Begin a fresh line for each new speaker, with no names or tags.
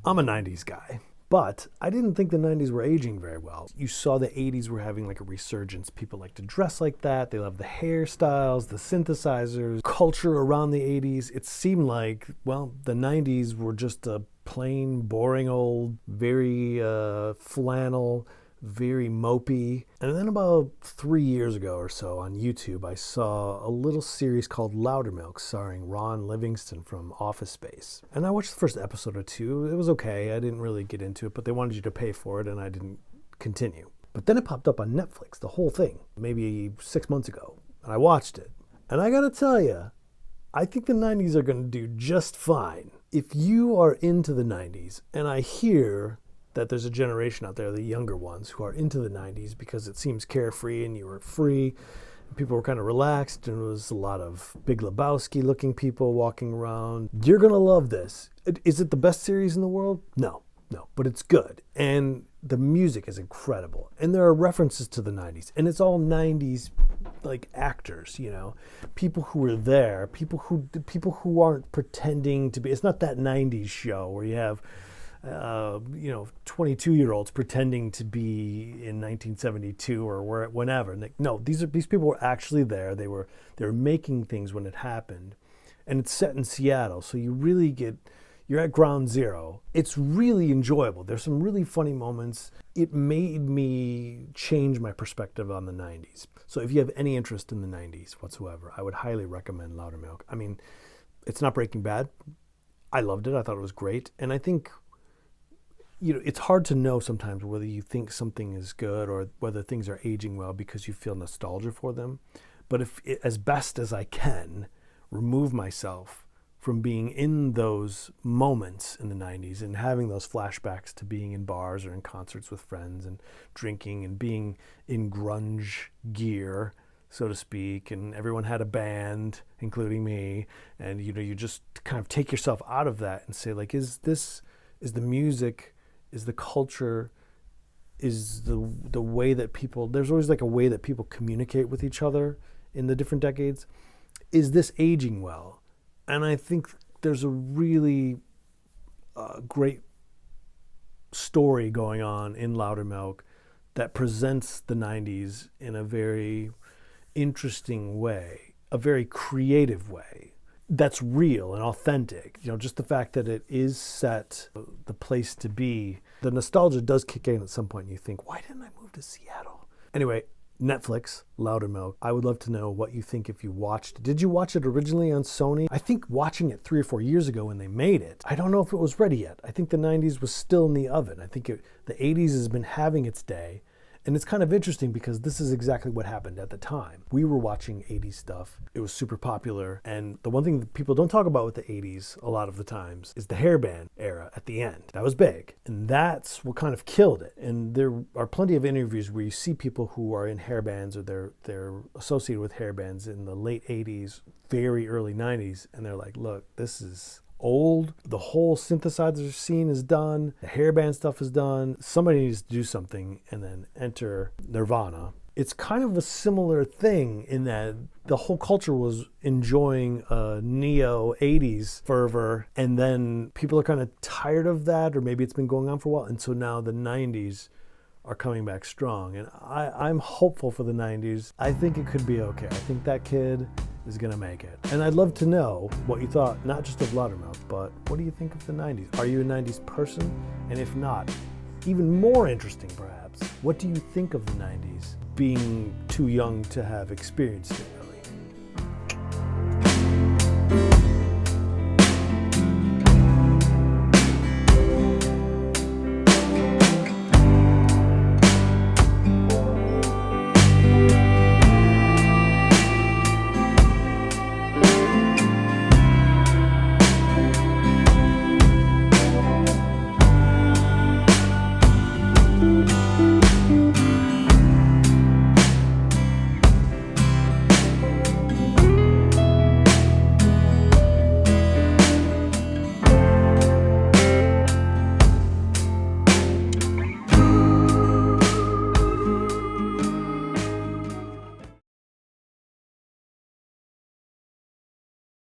I'm a 90s guy, but I didn't think the 90s were aging very well. You saw the 80s were having like a resurgence. People like to dress like that. They love the hairstyles, the synthesizers, culture around the 80s. It seemed like, well, the 90s were just a plain, boring old, very flannel, very mopey. And then about 3 years ago or so on YouTube, I saw a little series called Loudermilk starring Ron Livingston from Office Space. And I watched the first episode or two. It was okay. I didn't really get into it, but they wanted you to pay for it and I didn't continue. But then it popped up on Netflix, the whole thing, maybe 6 months ago. And I watched it. And I gotta tell you, I think the 90s are gonna do just fine. If you are into the 90s, and I hear that there's a generation out there, the younger ones, who are into the 90s because it seems carefree and you were free. People were kind of relaxed and there was a lot of Big Lebowski looking people walking around. You're going to love this. Is it the best series in the world? No, but it's good. And the music is incredible. And there are references to the 90s. And it's all 90s like actors, you know, people who were there, people who aren't pretending to be. It's not that 90s show where you have 22-year-olds pretending to be in 1972 or whenever. And no, these people were actually there. They were making things when it happened, and it's set in Seattle, so you're at ground zero. It's really enjoyable. There's some really funny moments. It made me change my perspective on the 90s. So if you have any interest in the 90s whatsoever, I would highly recommend Loudermilk. I mean, it's not Breaking Bad. I loved it. I thought it was great, and I think, you know, it's hard to know sometimes whether you think something is good or whether things are aging well because you feel nostalgia for them. But if, as best as I can, remove myself from being in those moments in the 90s and having those flashbacks to being in bars or in concerts with friends and drinking and being in grunge gear, so to speak, and everyone had a band, including me, and you just kind of take yourself out of that and say, like, is the music, is the culture, is the way that people, there's always like a way that people communicate with each other in the different decades. Is this aging well? And I think there's a really great story going on in Loudermilk that presents the 90s in a very interesting way, a very creative way. That's real and authentic. You know, just the fact that it is set, the place to be. The nostalgia does kick in at some point and you think, why didn't I move to Seattle? Anyway, Netflix, Loudermilk. I would love to know what you think if you watched it. Did you watch it originally on Sony? I think watching it 3 or 4 years ago when they made it, I don't know if it was ready yet. I think the 90s was still in the oven. I think the 80s has been having its day. And it's kind of interesting because this is exactly what happened at the time. We were watching 80s stuff. It was super popular. And the one thing that people don't talk about with the 80s a lot of the times is the hairband era at the end. That was big. And that's what kind of killed it. And there are plenty of interviews where you see people who are in hairbands or they're associated with hairbands in the late 80s, very early 90s. And they're like, look, this is old. The whole synthesizer scene is done. The hairband stuff is done. Somebody needs to do something, and then enter Nirvana. It's kind of a similar thing in that the whole culture was enjoying neo 80s fervor, and then people are kind of tired of that, or maybe it's been going on for a while, and so now the 90s are coming back strong. And I'm hopeful for the 90s. I think it could be okay. I think that kid is gonna make it. And I'd love to know what you thought, not just of Loudermilk, but what do you think of the 90s? Are you a 90s person? And if not, even more interesting perhaps, what do you think of the 90s, being too young to have experienced it?